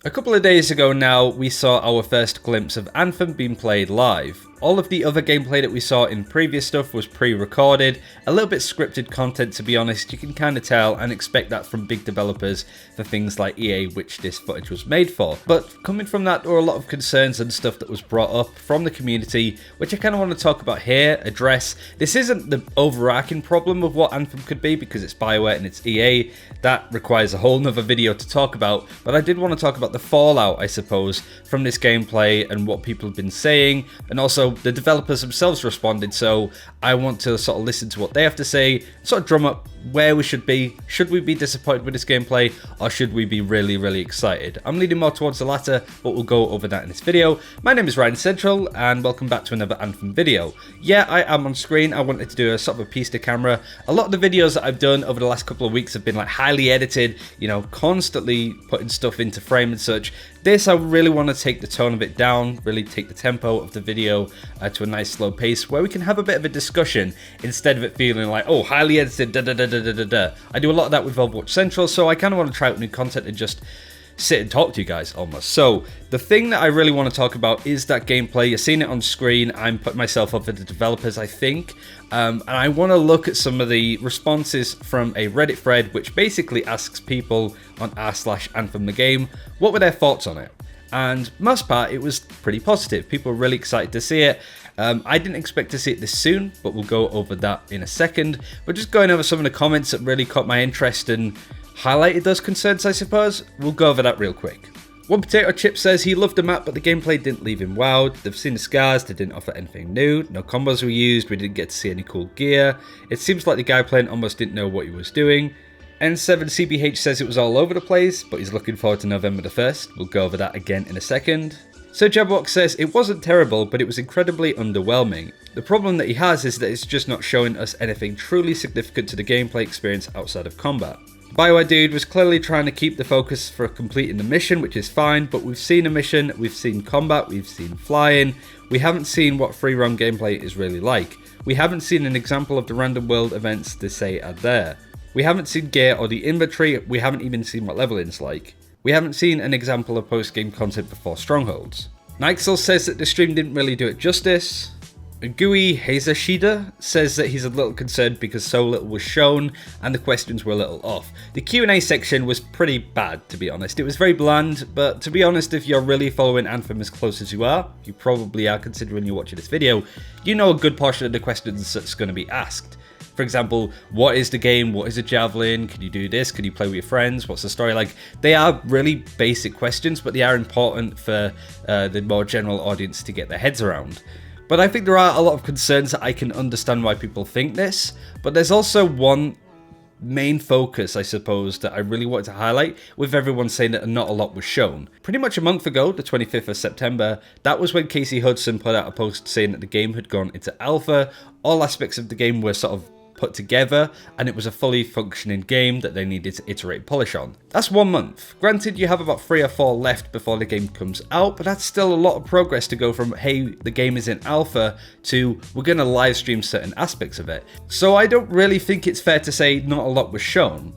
A couple of days ago now, we saw our first glimpse of Anthem being played live. All of the other gameplay that we saw in previous stuff was pre-recorded, a little bit scripted content to be honest, you can kind of tell and expect that from big developers for things like EA, which this footage was made for. But coming from that, there were a lot of concerns and stuff that was brought up from the community, which I kind of want to talk about here, address. This isn't the overarching problem of what Anthem could be because it's BioWare and it's EA, that requires a whole nother video to talk about, but I did want to talk about the fallout, I suppose, from this gameplay and what people have been saying, and also the developers themselves responded, so I want to sort of listen to what they have to say, sort of drum up where we should be. Should we be disappointed with this gameplay, or should we be really excited? I'm leaning more towards the latter, but we'll go over that in this video. My name is Ryan Central, and welcome back to another Anthem video. Yeah, I am on screen. I wanted to do a sort of a piece to camera. A lot of the videos that I've done over the last couple of weeks have been like highly edited, you know, constantly putting stuff into frame and such. This, I really want to take the tone of it down, really take the tempo of the video to a nice slow pace where we can have a bit of a discussion instead of it feeling like, oh, highly edited, da da da da da da da. I do a lot of that with Overwatch Central, so I kind of want to try out new content and just sit and talk to you guys almost. So the thing that I really want to talk about is that gameplay. You're seeing it on screen. I'm putting myself up for the developers, I think, and I want to look at some of the responses from a Reddit thread which basically asks people on r/Anthem the game what were their thoughts on it, and most part it was pretty positive. People were really excited to see it. I didn't expect to see it this soon, but we'll go over that in a second. But just going over some of the comments that really caught my interest and highlighted those concerns, I suppose. We'll go over that real quick. One Potato Chip says he loved the map, but the gameplay didn't leave him wowed. They've seen the scars, they didn't offer anything new. No combos were used, we didn't get to see any cool gear. It seems like the guy playing almost didn't know what he was doing. N7CBH says it was all over the place, but he's looking forward to November the 1st. We'll go over that again in a second. So Jabwalk says it wasn't terrible, but it was incredibly underwhelming. The problem that he has is that it's just not showing us anything truly significant to the gameplay experience outside of combat. BioWare dude was clearly trying to keep the focus for completing the mission, which is fine, but we've seen a mission, we've seen combat, we've seen flying, we haven't seen what free roam gameplay is really like. We haven't seen an example of the random world events they say are there. We haven't seen gear or the inventory, we haven't even seen what leveling's like. We haven't seen an example of post-game content before Strongholds. Nixel says that the stream didn't really do it justice. Gui Hazashida says that he's a little concerned because so little was shown and the questions were a little off. The Q&A section was pretty bad, to be honest. It was very bland, but to be honest, if you're really following Anthem as close as you are, you probably are considering you're watching this video, you know a good portion of the questions that's going to be asked. For example, what is the game? What is a javelin? Can you do this? Can you play with your friends? What's the story like? They are really basic questions, but they are important for the more general audience to get their heads around. But I think there are a lot of concerns that I can understand why people think this, but there's also one main focus, I suppose, that I really wanted to highlight, with everyone saying that not a lot was shown. Pretty much a month ago, the 25th of September, that was when Casey Hudson put out a post saying that the game had gone into alpha, all aspects of the game were sort of put together, and it was a fully functioning game that they needed to iterate and polish on. That's 1 month. Granted, you have about 3 or 4 left before the game comes out, but that's still a lot of progress to go from, hey, the game is in alpha, to we're going to live stream certain aspects of it. So I don't really think it's fair to say not a lot was shown.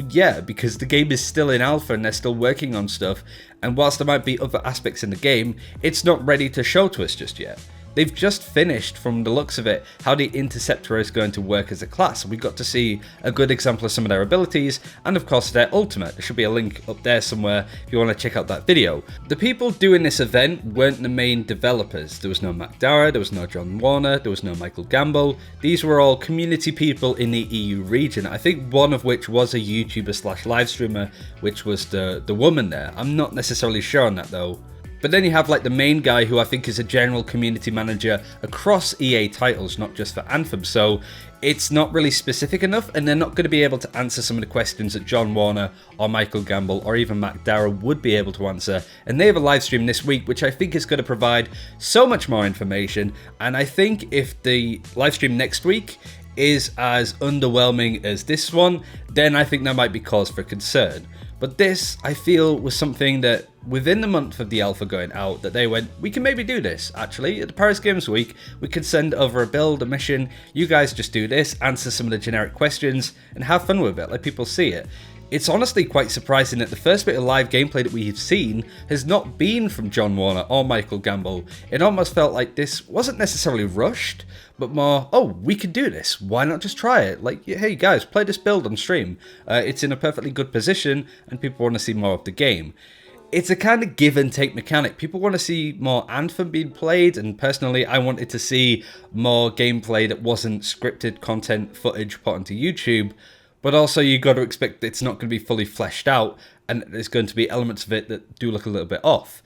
Yeah, because the game is still in alpha and they're still working on stuff, and whilst there might be other aspects in the game, it's not ready to show to us just yet. They've just finished, from the looks of it, how the Interceptor is going to work as a class. We got to see a good example of some of their abilities, and of course their ultimate. There should be a link up there somewhere if you want to check out that video. The people doing this event weren't the main developers. There was no Mac Dara, there was no John Warner, there was no Michael Gamble. These were all community people in the EU region. I think one of which was a YouTuber / live streamer, which was the woman there. I'm not necessarily sure on that though. But then you have like the main guy who I think is a general community manager across EA titles, not just for Anthem. So it's not really specific enough, and they're not going to be able to answer some of the questions that John Warner or Michael Gamble or even Mac Dara would be able to answer. And they have a live stream this week, which I think is going to provide so much more information. And I think if the live stream next week is as underwhelming as this one, then I think there might be cause for concern. But this, I feel, was something that within the month of the alpha going out, that they went, we can maybe do this, actually. At the Paris Games Week, we could send over a build, a mission, you guys just do this, answer some of the generic questions, and have fun with it, let people see it. It's honestly quite surprising that the first bit of live gameplay that we've seen has not been from John Warner or Michael Gamble. It almost felt like this wasn't necessarily rushed, but more, oh, we can do this, why not just try it? Like, hey guys, play this build on stream. It's in a perfectly good position and people want to see more of the game. It's a kind of give and take mechanic. People want to see more Anthem being played, and personally I wanted to see more gameplay that wasn't scripted content footage put onto YouTube. But also you got to expect that it's not going to be fully fleshed out, and there's going to be elements of it that do look a little bit off.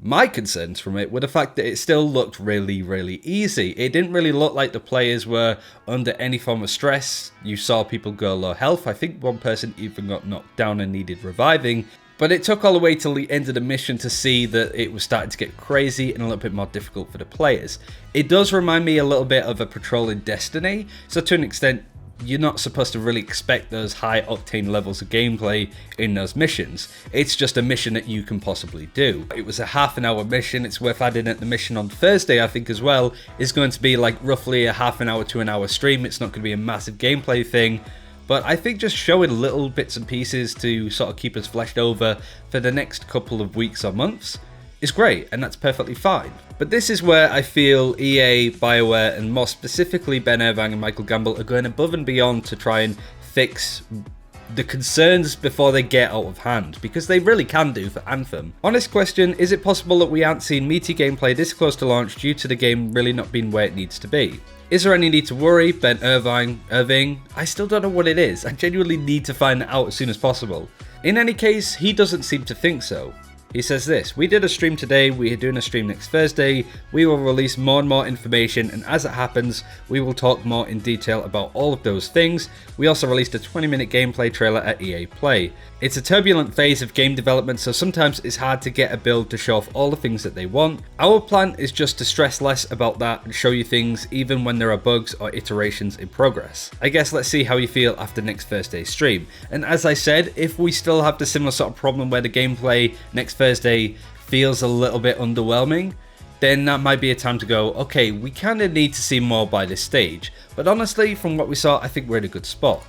My concerns from it were the fact that it still looked really, really easy. It didn't really look like the players were under any form of stress. You saw people go low health. I think one person even got knocked down and needed reviving. But it took all the way till the end of the mission to see that it was starting to get crazy and a little bit more difficult for the players. It does remind me a little bit of a patrol in Destiny, so to an extent, you're not supposed to really expect those high octane levels of gameplay in those missions. It's just a mission that you can possibly do. It was a half an hour mission. It's worth adding that the mission on Thursday, I think as well, is going to be like roughly a half an hour to an hour stream. It's not going to be a massive gameplay thing. But I think just showing little bits and pieces to sort of keep us fleshed over for the next couple of weeks or months is great, and that's perfectly fine. But this is where I feel EA, BioWare, and more specifically Ben Irvine and Michael Gamble are going above and beyond to try and fix the concerns before they get out of hand, because they really can do for Anthem. Honest question, is it possible that we aren't seeing meaty gameplay this close to launch due to the game really not being where it needs to be? Is there any need to worry? Ben Irving? I still don't know what it is. I genuinely need to find that out as soon as possible. In any case, he doesn't seem to think so. He says this: we did a stream today, we are doing a stream next Thursday, we will release more and more information, and as it happens, we will talk more in detail about all of those things. We also released a 20-minute gameplay trailer at EA Play. It's a turbulent phase of game development, so sometimes it's hard to get a build to show off all the things that they want. Our plan is just to stress less about that and show you things even when there are bugs or iterations in progress. I guess let's see how you feel after next Thursday's stream. And as I said, if we still have the similar sort of problem where the gameplay next Thursday feels a little bit underwhelming, then that might be a time to go, okay, we kind of need to see more by this stage. But honestly, from what we saw, I think we're in a good spot.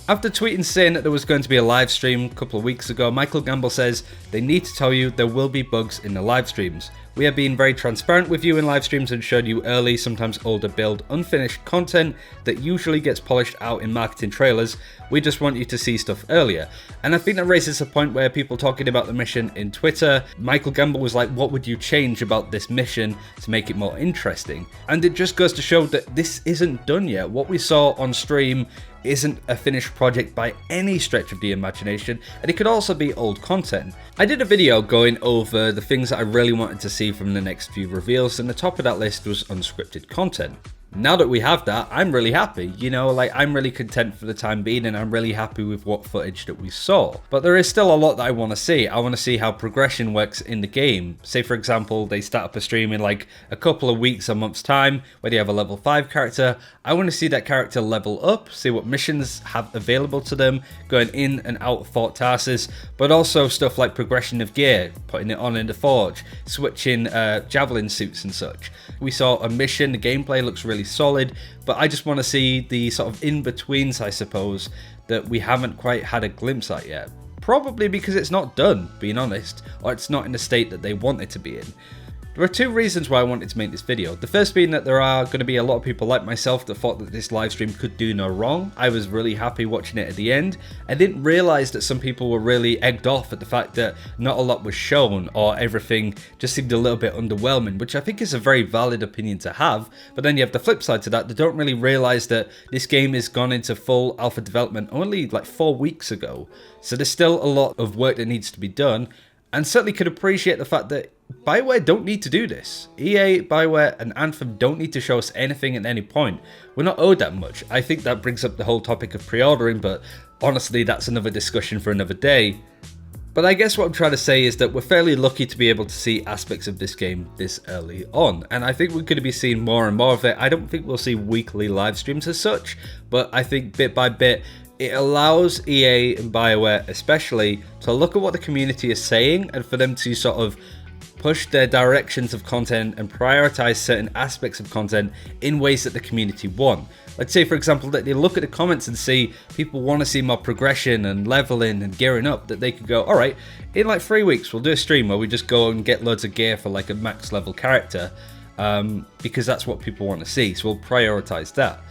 After tweeting saying that there was going to be a live stream a couple of weeks ago, Michael Gamble says, they need to tell you there will be bugs in the live streams. We are being very transparent with you in live streams and showed you early, sometimes older build, unfinished content that usually gets polished out in marketing trailers. We just want you to see stuff earlier. And I think that raises a point where people talking about the mission in Twitter, Michael Gamble was like, what would you change about this mission to make it more interesting? And it just goes to show that this isn't done yet. What we saw on stream isn't a finished project by any stretch of the imagination, and it could also be old content. I did a video going over the things that I really wanted to see from the next few reveals, and the top of that list was unscripted content. Now that we have that, I'm really happy, you know, like I'm really content for the time being, and I'm really happy with what footage that we saw. But there is still a lot that I want to see. I want to see how progression works in the game. Say for example, they start up a stream in like a couple of weeks or months time where they have a level 5 character. I want to see that character level up, see what missions have available to them, going in and out of Fort Tarsus, but also stuff like progression of gear, putting it on in the Forge, switching javelin suits and such. We saw a mission, the gameplay looks really solid, but I just want to see the sort of in-betweens, I suppose, that we haven't quite had a glimpse at yet. Probably because it's not done, being honest, or it's not in the state that they want it to be in. There are two reasons why I wanted to make this video. The first being that there are going to be a lot of people like myself that thought that this live stream could do no wrong. I was really happy watching it at the end. I didn't realise that some people were really egged off at the fact that not a lot was shown, or everything just seemed a little bit underwhelming, which I think is a very valid opinion to have. But then you have the flip side to that. They don't really realise that this game has gone into full alpha development only like 4 weeks ago. So there's still a lot of work that needs to be done, and certainly could appreciate the fact that BioWare don't need to do this. EA, BioWare, and Anthem don't need to show us anything at any point. We're not owed that much. I think that brings up the whole topic of pre-ordering, but honestly, that's another discussion for another day. But I guess what I'm trying to say is that we're fairly lucky to be able to see aspects of this game this early on, and I think we're going to be seeing more and more of it. I don't think we'll see weekly live streams as such, but I think bit by bit, it allows EA and BioWare especially to look at what the community is saying and for them to sort of push their directions of content and prioritize certain aspects of content in ways that the community want. Let's say, for example, that they look at the comments and see people want to see more progression and leveling and gearing up, that they could go, all right, in like 3 weeks, we'll do a stream where we just go and get loads of gear for like a max level character, because that's what people want to see. So we'll prioritize that.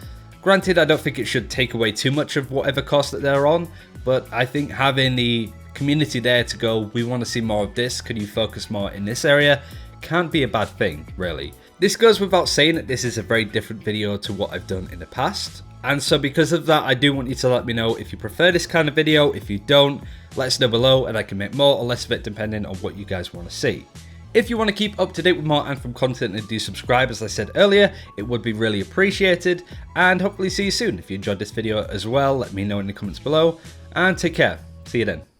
Granted, I don't think it should take away too much of whatever cost that they're on, but I think having the community there to go, we want to see more of this, can you focus more in this area, can't be a bad thing, really. This goes without saying that this is a very different video to what I've done in the past, and so because of that, I do want you to let me know if you prefer this kind of video. If you don't, let us know below and I can make more or less of it depending on what you guys want to see. If you want to keep up to date with more Anthem content, and do subscribe, as I said earlier, it would be really appreciated, and hopefully see you soon. If you enjoyed this video as well, let me know in the comments below, and take care. See you then.